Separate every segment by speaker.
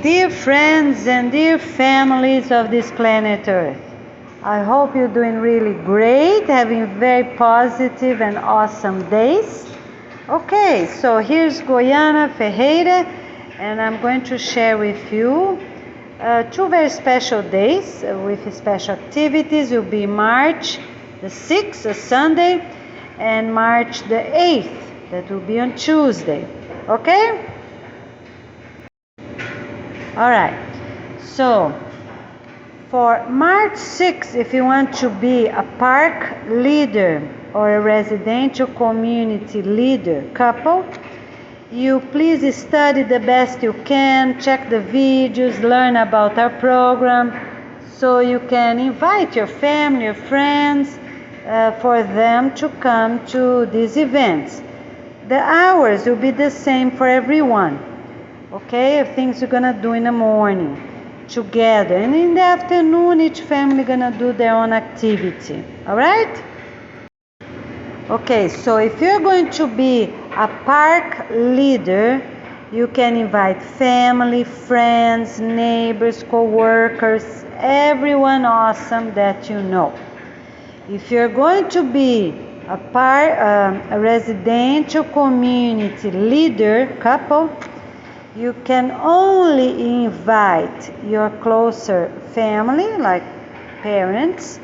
Speaker 1: Dear friends and dear families of this planet Earth, I hope you're doing really great, having very positive and awesome days. Okay, so here's Goiana Ferreira, and I'm going to share with you two very special days with special activities. It will be March the 6th, a Sunday, and March the 8th, that will be on Tuesday. Okay? Alright, so for March 6th, if you want to be a park leader or a residential community leader couple, you please study the best you can, check the videos, learn about our program, so you can invite your family, your friends, for them to come to these events. The hours will be the same for everyone. Okay, things you're gonna do in the morning together, and in the afternoon each family gonna do their own activity. All right? Okay, so if you're going to be a park leader, you can invite family, friends, neighbors, co-workers, everyone awesome that you know. If you're going to be a residential community leader couple, you can only invite your closer family, like parents,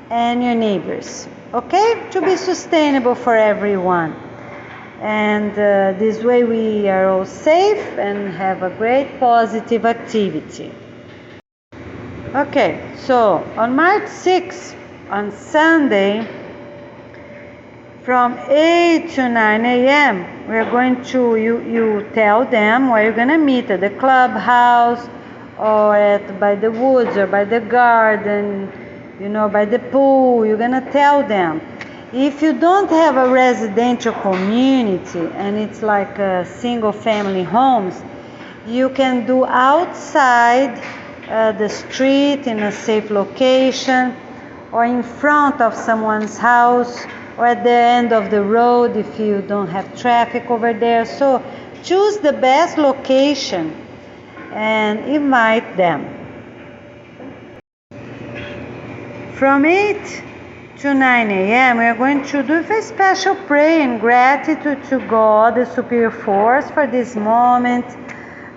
Speaker 1: and your neighbors, okay? To be sustainable for everyone. And this way we are all safe and have a great positive activity. Okay, so on March 6th, on Sunday, from 8 to 9 a.m., we're going to, you tell them where you're going to meet, at the clubhouse, or by the woods, or by the garden, by the pool. You're going to tell them. If you don't have a residential community, and it's like single family homes, you can do outside the street in a safe location, or in front of someone's house, or at the end of the road if you don't have traffic over there. So choose the best location and invite them. From 8 to 9 a.m. we are going to do a special prayer in gratitude to God, the superior force, for this moment,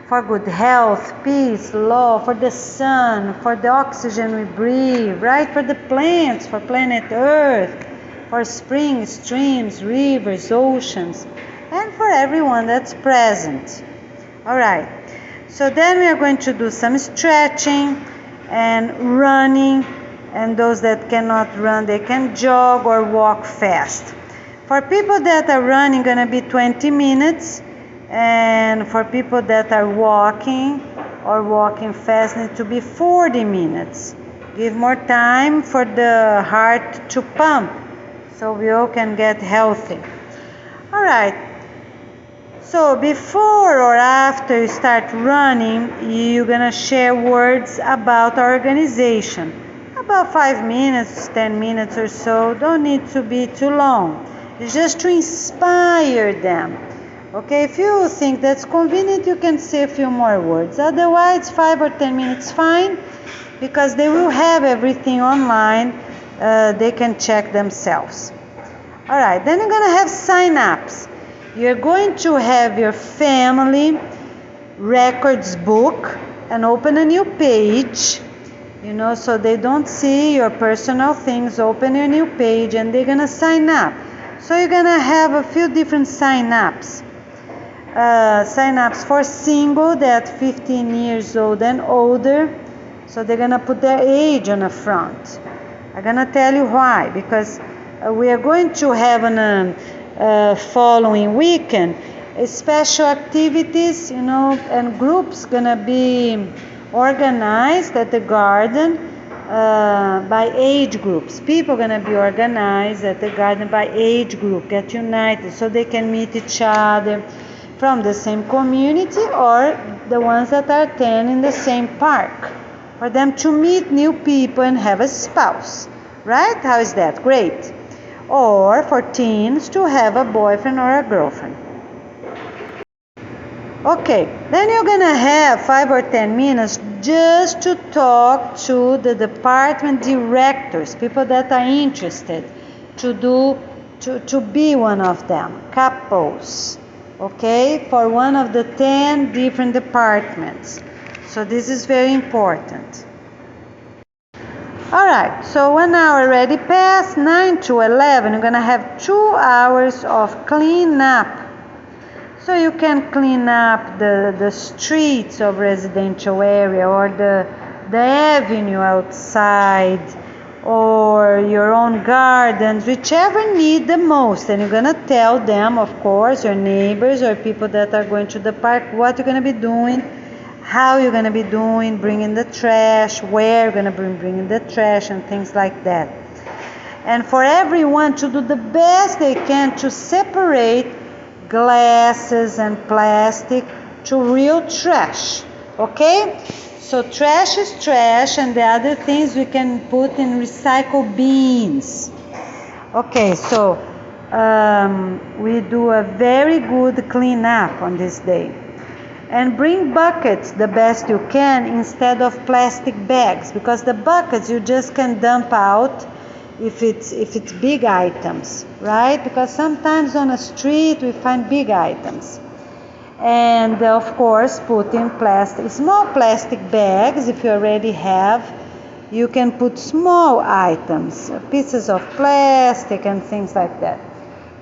Speaker 1: for good health, peace, love, for the sun, for the oxygen we breathe, right? For the plants, for planet Earth, for springs, streams, rivers, oceans, and for everyone that's present. All right, so then we are going to do some stretching and running, and those that cannot run, they can jog or walk fast. For people that are running, gonna be 20 minutes, and for people that are walking or walking fast, need to be 40 minutes. Give more time for the heart to pump, so we all can get healthy. All right, so before or after you start running, you're gonna share words about our organization, about 5 minutes, 10 minutes or so. Don't need to be too long. It's just to inspire them. Okay, if you think that's convenient, you can say a few more words. Otherwise, 5 or 10 minutes fine, because they will have everything online. They can check themselves. All right, then you're going to have sign-ups. You're going to have your family records book and open a new page, so they don't see your personal things. Open a new page and they're going to sign up. So you're going to have a few different sign-ups. Sign-ups for single, that 15 years old and older. So they're going to put their age on the front. I'm going to tell you why, because we are going to have on a following weekend special activities, and groups going to be organized at the garden by age groups. People are going to be organized at the garden by age group, get united, so they can meet each other from the same community, or the ones that are attending the same park, for them to meet new people and have a spouse, right? How is that? Great. Or for teens to have a boyfriend or a girlfriend. Okay, then you're gonna have 5 or 10 minutes just to talk to the department directors, people that are interested to be one of them, couples, okay, for one of the 10 different departments. So this is very important. All right, so 1 hour already passed, 9 to 11, you're gonna have 2 hours of cleanup. So you can clean up the streets of residential area, or the avenue outside, or your own gardens, whichever need the most. And you're gonna tell them, of course, your neighbors or people that are going to the park, what you're gonna be doing, how you're gonna be doing, bringing the trash, where you're gonna be bringing the trash, and things like that. And for everyone to do the best they can to separate glasses and plastic to real trash, okay? So trash is trash, and the other things we can put in recycle bins. Okay, so we do a very good cleanup on this day. And bring buckets the best you can instead of plastic bags, because the buckets you just can dump out if it's big items, right? Because sometimes on a street we find big items. And of course put in small plastic bags. If you already have, you can put small items, pieces of plastic and things like that.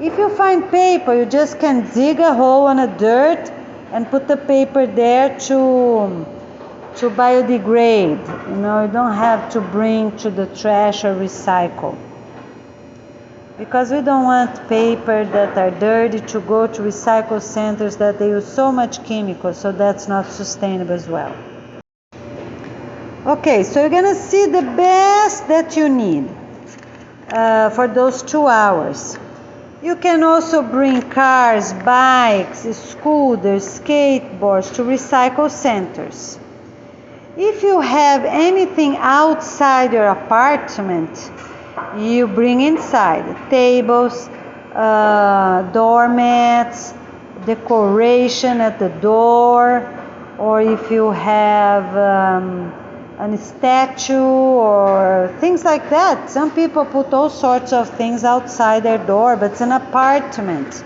Speaker 1: If you find paper, you just can dig a hole in the dirt and put the paper there to biodegrade. You don't have to bring to the trash or recycle, because we don't want paper that are dirty to go to recycle centers that they use so much chemicals, so that's not sustainable as well. Okay, so you're gonna see the best that you need for those 2 hours. You can also bring cars, bikes, scooters, skateboards to recycle centers. If you have anything outside your apartment, you bring inside tables, doormats, decoration at the door, or if you have a statue or things like that. Some people put all sorts of things outside their door, but it's an apartment,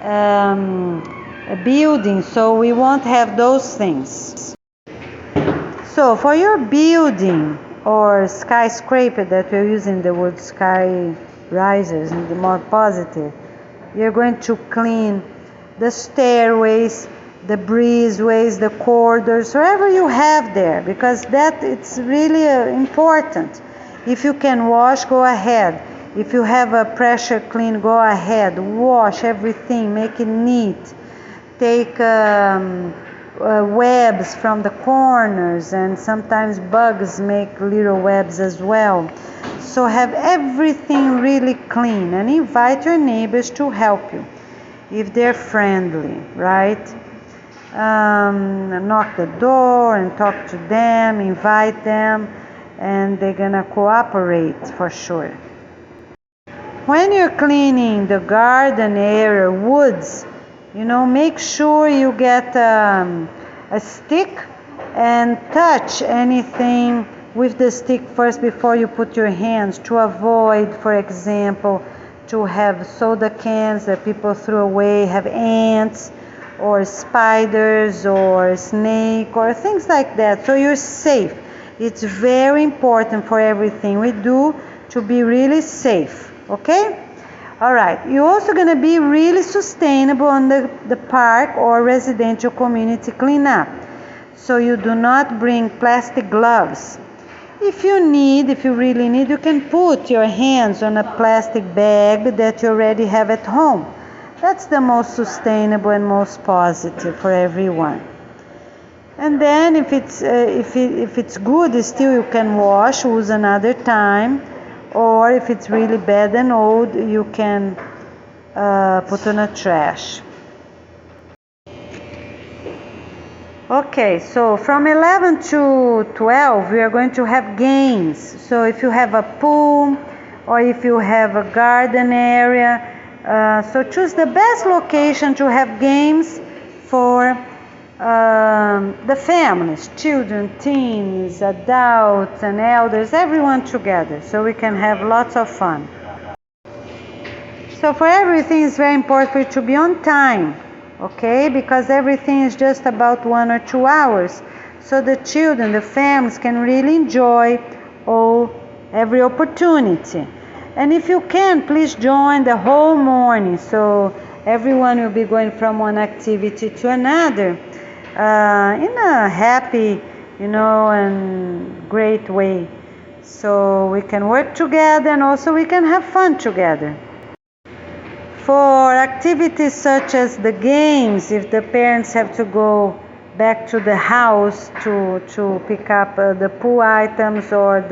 Speaker 1: a building, so we won't have those things. So for your building or skyscraper, that we're using the word sky risers and the more positive, you're going to clean the stairways, the breezeways, the corridors, wherever you have there, because that it's really important. If you can wash, go ahead. If you have a pressure clean, go ahead, wash everything, make it neat. Take webs from the corners, and sometimes bugs make little webs as well. So have everything really clean, and invite your neighbors to help you if they're friendly, right? Knock the door and talk to them, invite them, and they're gonna cooperate for sure. When you're cleaning the garden area, woods, make sure you get a stick and touch anything with the stick first before you put your hands, to avoid, for example, to have soda cans that people throw away, have ants or spiders or snake or things like that. So you're safe. It's very important for everything we do to be really safe, okay? All right, you're also going to be really sustainable on the park or residential community cleanup. So you do not bring plastic gloves. If you really need, you can put your hands on a plastic bag that you already have at home. That's the most sustainable and most positive for everyone. And then if it's good, still you can wash, use another time. Or if it's really bad and old, you can put on a trash. Okay, so from 11 to 12, we are going to have games. So if you have a pool or if you have a garden area, so choose the best location to have games for the families, children, teens, adults, and elders, everyone together, so we can have lots of fun. So for everything, it's very important for you to be on time, okay? Because everything is just about 1 or 2 hours, so the children, the families can really enjoy every opportunity. And if you can, please join the whole morning, so everyone will be going from one activity to another in a happy, and great way. So we can work together and also we can have fun together. For activities such as the games, if the parents have to go back to the house to pick up the pool items or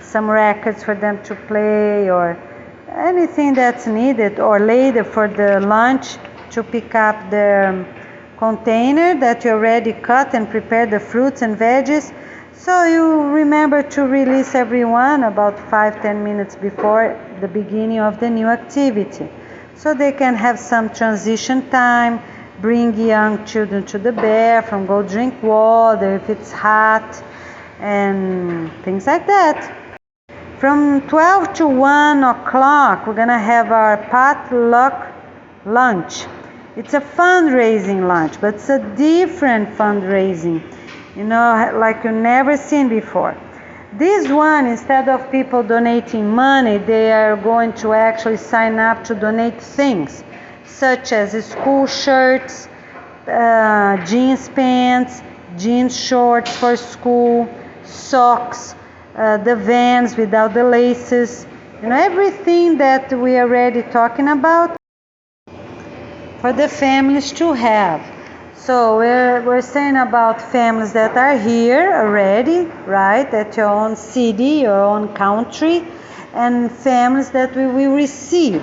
Speaker 1: some rackets for them to play, or anything that's needed, or later for the lunch to pick up the container that you already cut and prepared the fruits and veggies. So you remember to release everyone about 5-10 minutes before the beginning of the new activity, so they can have some transition time, bring young children to the bathroom, go drink water if it's hot, and things like that. From 12 to 1 o'clock, we're going to have our potluck lunch. It's a fundraising lunch, but it's a different fundraising, like you've never seen before. This one, instead of people donating money, they are going to actually sign up to donate things, such as school shirts, jeans pants, jeans shorts for school, socks, the Vans without the laces, everything that we are already talking about for the families to have. So we're saying about families that are here already, right, at your own city, your own country, and families that we will receive.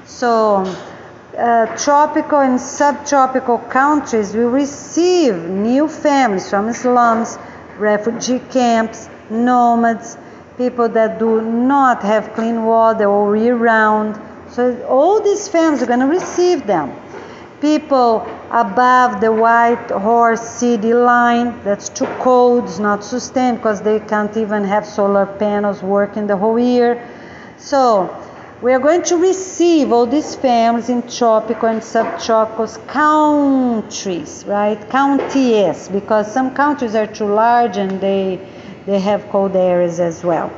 Speaker 1: So tropical and subtropical countries will receive new families from slums, refugee camps, nomads, people that do not have clean water all year round. So all these families are going to receive them. People above the White Horse City line, that's too cold, it's not sustained because they can't even have solar panels working the whole year. So we are going to receive all these families in tropical and subtropical countries, right? Counties, because some countries are too large and they have cold areas as well.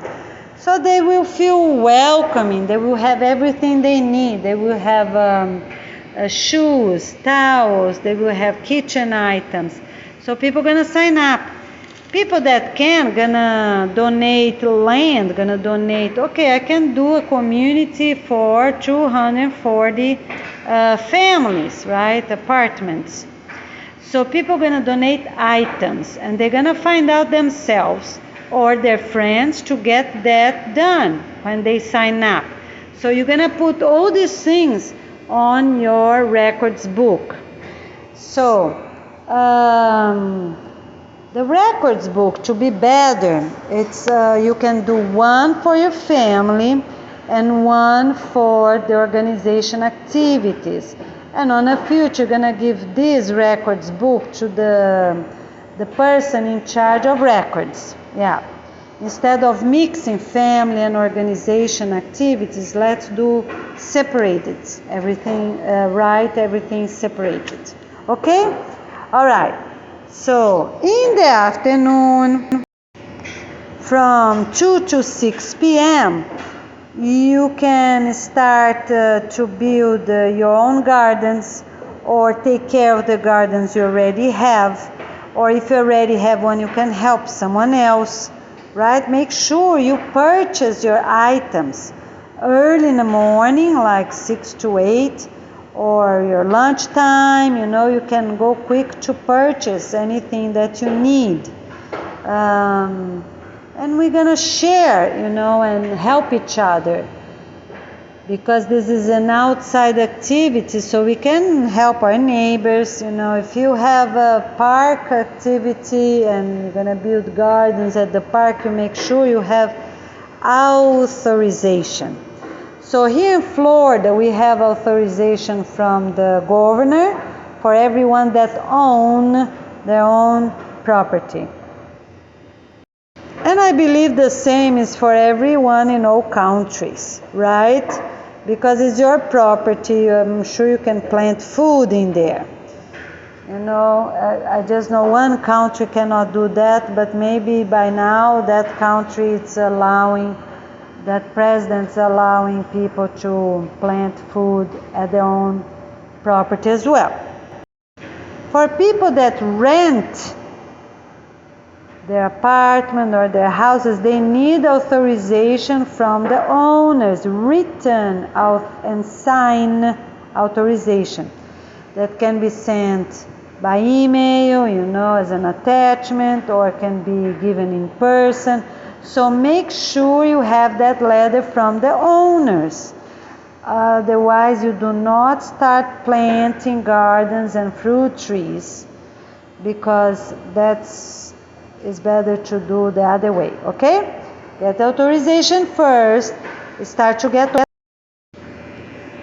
Speaker 1: So they will feel welcoming. They will have everything they need. They will have shoes, towels. They will have kitchen items. So people are going to sign up. People that can, gonna donate land, gonna donate, okay, I can do a community for 240 families, right, apartments. So people are gonna donate items, and they're gonna find out themselves or their friends to get that done when they sign up. So you're gonna put all these things on your records book. So the records book, to be better, it's you can do one for your family and one for the organization activities. And on a future, you're gonna give this records book to the person in charge of records. Yeah. Instead of mixing family and organization activities, let's do separated. Everything, write everything separated. Okay? All right. So in the afternoon, from 2 to 6 p.m., you can start to build your own gardens or take care of the gardens you already have. Or if you already have one, you can help someone else, right? Make sure you purchase your items early in the morning, like 6 to 8, or your lunchtime. You can go quick to purchase anything that you need. And we're gonna share, and help each other, because this is an outside activity, so we can help our neighbors. If you have a park activity and you're gonna build gardens at the park, you make sure you have authorization. So here in Florida, we have authorization from the governor for everyone that own their own property. And I believe the same is for everyone in all countries, right? Because it's your property, I'm sure you can plant food in there. You know, I just know one country cannot do that, but maybe by now that country it's allowing, that president's allowing people to plant food at their own property as well. For people that rent their apartment or their houses, they need authorization from the owners, written out and sign authorization that can be sent by email, you know, as an attachment, or can be given in person. So make sure you have that letter from the owners. Otherwise, you do not start planting gardens and fruit trees, because it's better to do the other way, okay? Get authorization first, start to get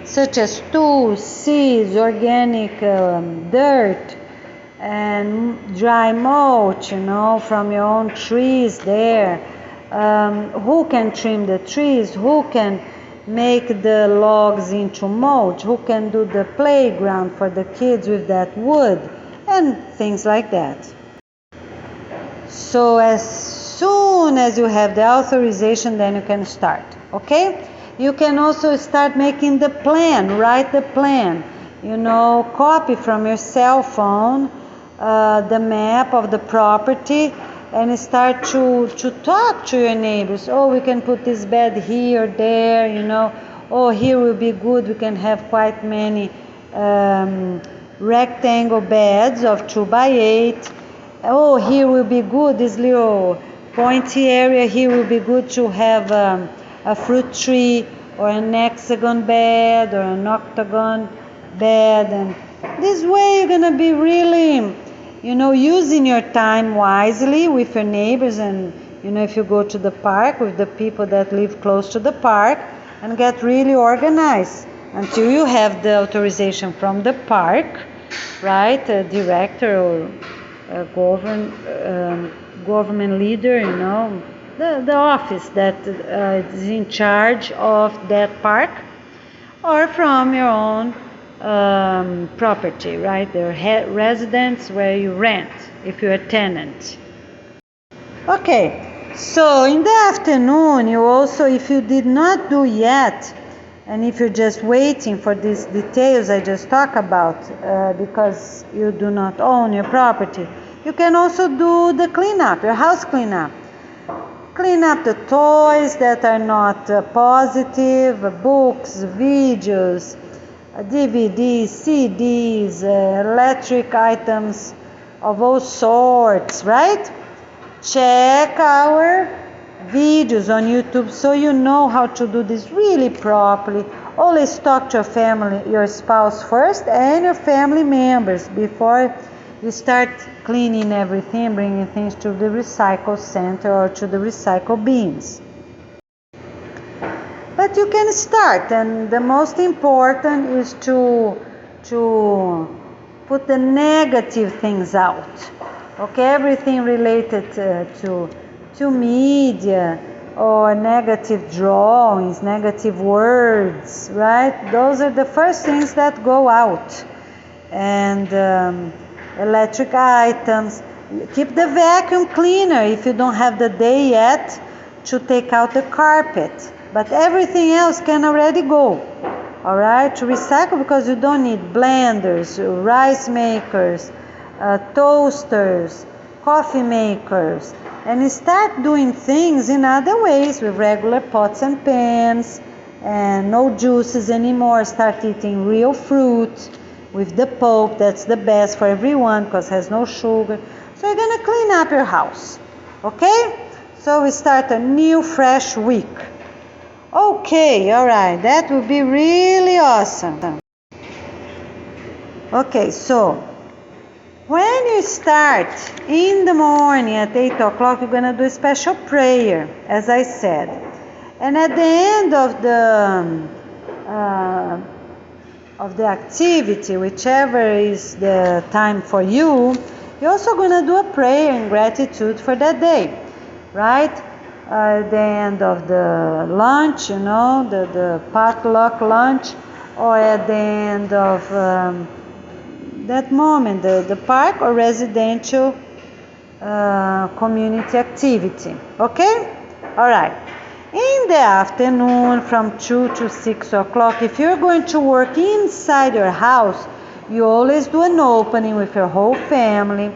Speaker 1: such as tools, seeds, organic dirt, and dry mulch, you know, from your own trees there. Who can trim the trees? Who can make the logs into mulch? Who can do the playground for the kids with that wood? And things like that. So as soon as you have the authorization, then you can start, okay? You can also start making the plan, write the plan, you know, copy from your cell phone the map of the property, and start to talk to your neighbors. Oh, we can put this bed here or there, you know. Oh, here will be good, we can have quite many rectangle beds of 2x8. Oh, here will be good, this little pointy area here will be good to have a fruit tree, or an hexagon bed, or an octagon bed. And this way you're gonna be really, you know, using your time wisely with your neighbors. And you know, if you go to the park with the people that live close to the park, and get really organized until you have the authorization from the park, right? A director or a government leader, you know, the office that is in charge of that park, or from your own property, right? Their residence where you rent, if you're a tenant. Okay, so in the afternoon, you also, if you did not do yet, and if you're just waiting for these details I just talked about, because you do not own your property, you can also do the cleanup, your house cleanup. Clean up the toys that are not positive, books, videos, DVDs, CDs, electric items of all sorts, right? Check our videos on YouTube so you know how to do this really properly. Always talk to your family, your spouse first, and your family members before you start cleaning everything, bringing things to the recycle center or to the recycle bins. But you can start, and the most important is to put the negative things out. Okay, everything related to media, or negative drawings, negative words, right? Those are the first things that go out. And electric items. Keep the vacuum cleaner if you don't have the day yet to take out the carpet. But everything else can already go. All right, to recycle, because you don't need blenders, rice makers, toasters, coffee makers. And start doing things in other ways with regular pots and pans, and no juices anymore. Start eating real fruit with the pulp. That's the best for everyone because it has no sugar. So you're gonna clean up your house, okay? So we start a new fresh week. Okay, all right, that would be really awesome. Okay, so when you start in the morning at 8 o'clock, you're gonna do a special prayer, as I said. And at the end of the activity, whichever is the time for you, you're also going to do a prayer in gratitude for that day, right? At the end of the lunch, the potluck lunch, or at the end of that moment, the park or residential community activity. Okay? All right. In the afternoon from 2 to 6 o'clock, if you're going to work inside your house, you always do an opening with your whole family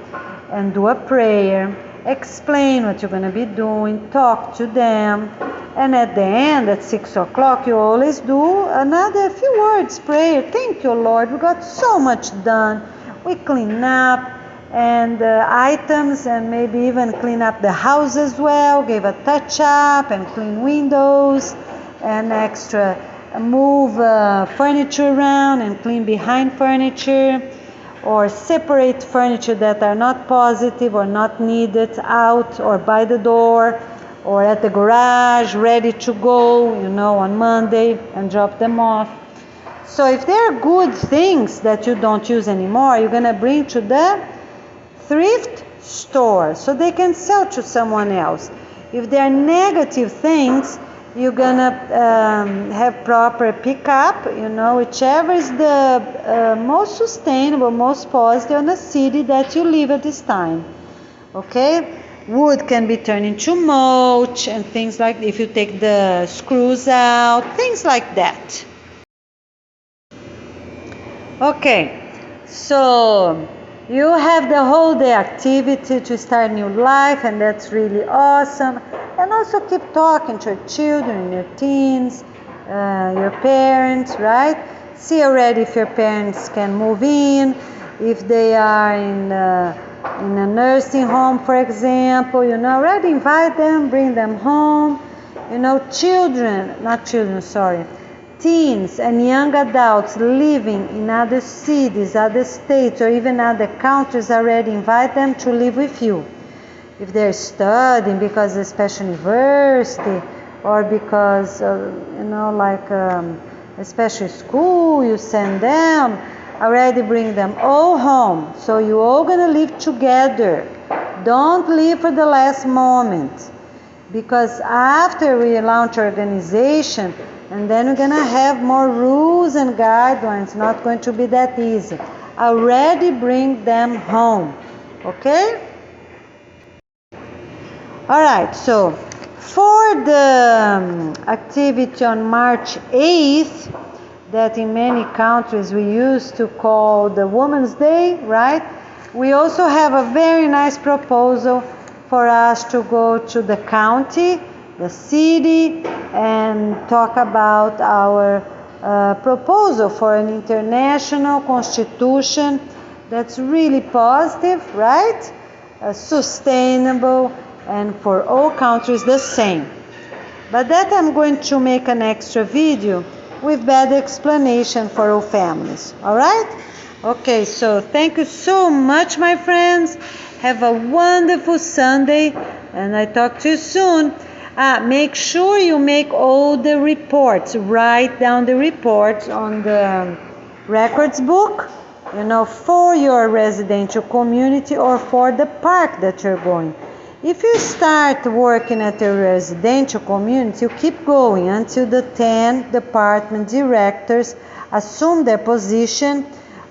Speaker 1: and do a prayer, explain what you're going to be doing, talk to them, and at the end, at 6 o'clock, you always do another few words, prayer. Thank you, Lord, we got so much done. We clean up and items, and maybe even clean up the house as well, give a touch up and clean windows and extra move furniture around and clean behind furniture, or separate furniture that are not positive or not needed out or by the door or at the garage ready to go, on Monday, and drop them off. So if there are good things that you don't use anymore, you're going to bring to the thrift store so they can sell to someone else. If there are negative things, you're gonna have proper pickup, whichever is the most sustainable, most positive in the city that you live at this time. Okay? Wood can be turned into mulch and things like that, if you take the screws out, things like that. Okay, so you have the whole day activity to start new life, and that's really awesome. And also keep talking to your children, your teens, your parents, right? See already if your parents can move in, if they are in a nursing home, for example, already invite them, bring them home. Teens and young adults living in other cities, other states, or even other countries, already invite them to live with you. If they're studying because of a special university, or because a special school, you send them, already bring them all home. So you all gonna live together. Don't leave for the last moment, because after we launch organization, and then we're going to have more rules and guidelines. Not going to be that easy. Already bring them home. Okay? All right. So for the activity on March 8th, that in many countries we used to call the Women's Day, right? We also have a very nice proposal for us to go to the county, the city, and talk about our proposal for an international constitution that's really positive, right? Sustainable, and for all countries the same. But that I'm going to make an extra video with better explanation for all families. All right? Okay, so thank you so much, my friends. Have a wonderful Sunday, and I talk to you soon. Make sure you make all the reports. Write down the reports on the records book, for your residential community or for the park that you're going. If you start working at a residential community, you keep going until the 10 department directors assume their position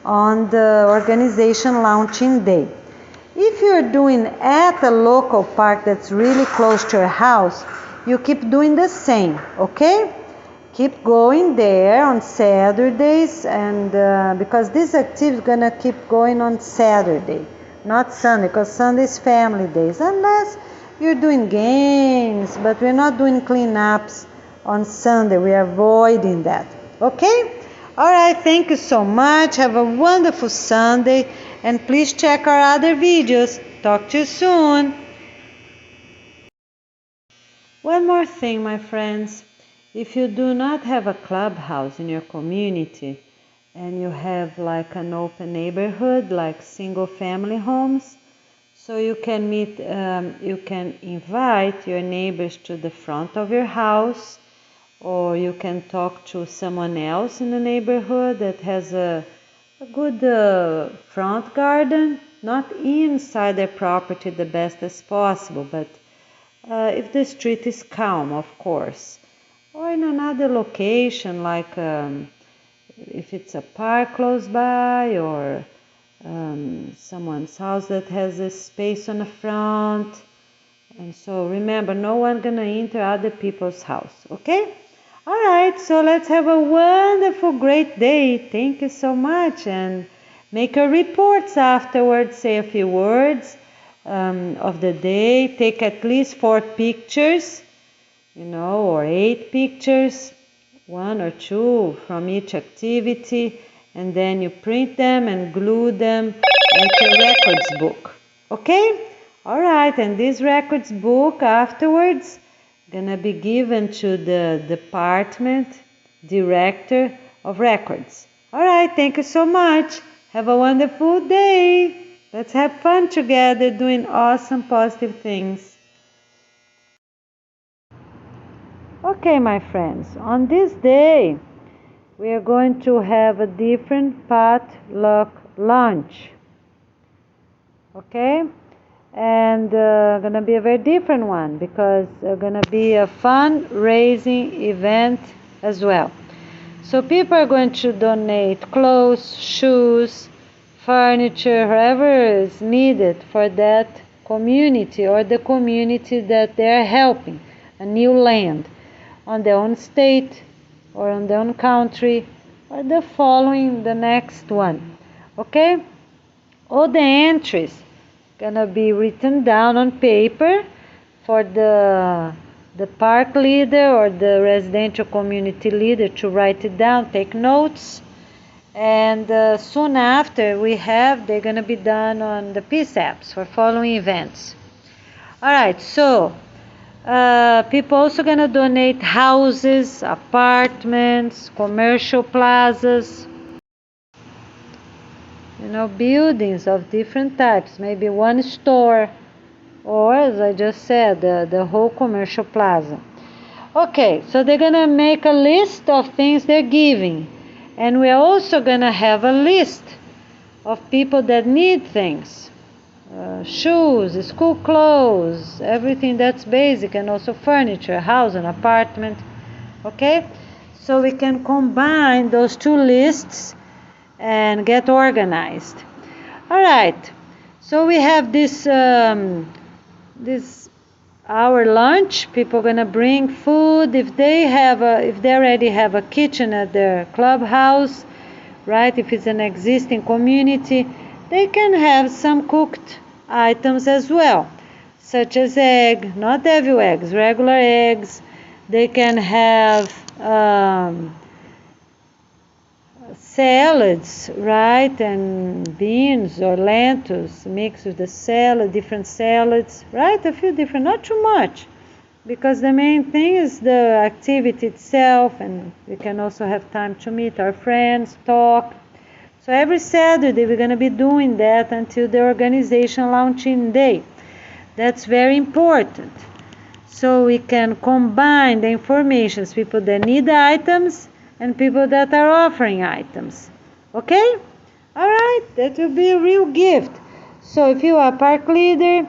Speaker 1: on the organization launching day. If you're doing at a local park that's really close to your house, you keep doing the same, okay? Keep going there on Saturdays, and because this activity is going to keep going on Saturday, not Sunday, because Sunday is family days, unless you're doing games, but we're not doing cleanups on Sunday. We're avoiding that, okay? All right, thank you so much. Have a wonderful Sunday, and please check our other videos. Talk to you soon. One more thing, my friends. If you do not have a clubhouse in your community, and you have like an open neighborhood, like single family homes, so you can you can invite your neighbors to the front of your house, or you can talk to someone else in the neighborhood that has a good front garden, not inside their property the best as possible, but if the street is calm, of course, or in another location, like if it's a park close by, or someone's house that has a space on the front. And so remember, no one gonna enter other people's house, okay? All right, so let's have a wonderful, great day. Thank you so much, and make your reports afterwards. Say a few words of the day. Take at least 4 pictures, or 8 pictures, 1 or 2 from each activity, and then you print them and glue them like a records book, okay? All right, and this records book afterwards gonna be given to the department director of records. All right, thank you so much. Have a wonderful day. Let's have fun together doing awesome, positive things. Okay, my friends, on this day, we are going to have a different potluck lunch. Okay? And gonna be a very different one, because gonna be a fundraising event as well. So people are going to donate clothes, shoes, furniture, whatever is needed for that community or the community that they're helping, a new land on their own state or on their own country, or the next one. Okay? All the entries gonna be written down on paper for the park leader or the residential community leader to write it down, take notes, and soon after they're gonna be done on the PSAPs for following events. All right, so people also gonna donate houses, apartments, commercial plazas, buildings of different types, maybe one store, or as I just said, the whole commercial plaza. Okay, so they're gonna make a list of things they're giving, and we're also gonna have a list of people that need things, shoes, school clothes, everything that's basic, and also furniture, house, an apartment. Okay, so we can combine those 2 lists and get organized. All right, so we have this our lunch. People gonna bring food if they already have a kitchen at their clubhouse, right? If it's an existing community, they can have some cooked items as well, such as egg, not devil eggs, regular eggs. They can have salads, right, and beans or lentils mixed with the salad, different salads, right, a few different, not too much, because the main thing is the activity itself, and we can also have time to meet our friends, talk. So every Saturday we're going to be doing that until the organization launching day. That's very important, so we can combine the information, people that need the items and people that are offering items. Okay? All right, that will be a real gift. So if you are a park leader,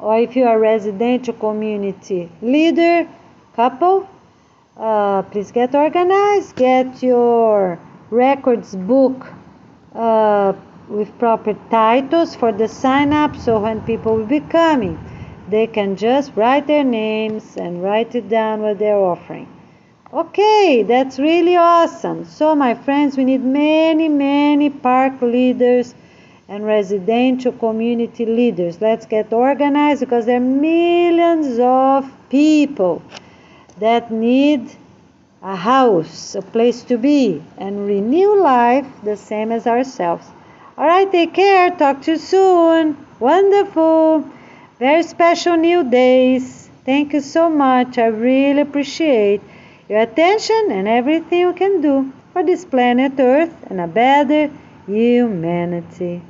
Speaker 1: or if you are a residential community leader, couple, please get organized, get your records book with proper titles for the sign up, so when people will be coming, they can just write their names and write it down what they're offering. Okay, that's really awesome. So my friends, we need many, many park leaders and residential community leaders. Let's get organized, because there are millions of people that need a house, a place to be, and renew life the same as ourselves. All right, take care. Talk to you soon. Wonderful. Very special new days. Thank you so much. I really appreciate your attention and everything you can do for this planet Earth and a better humanity.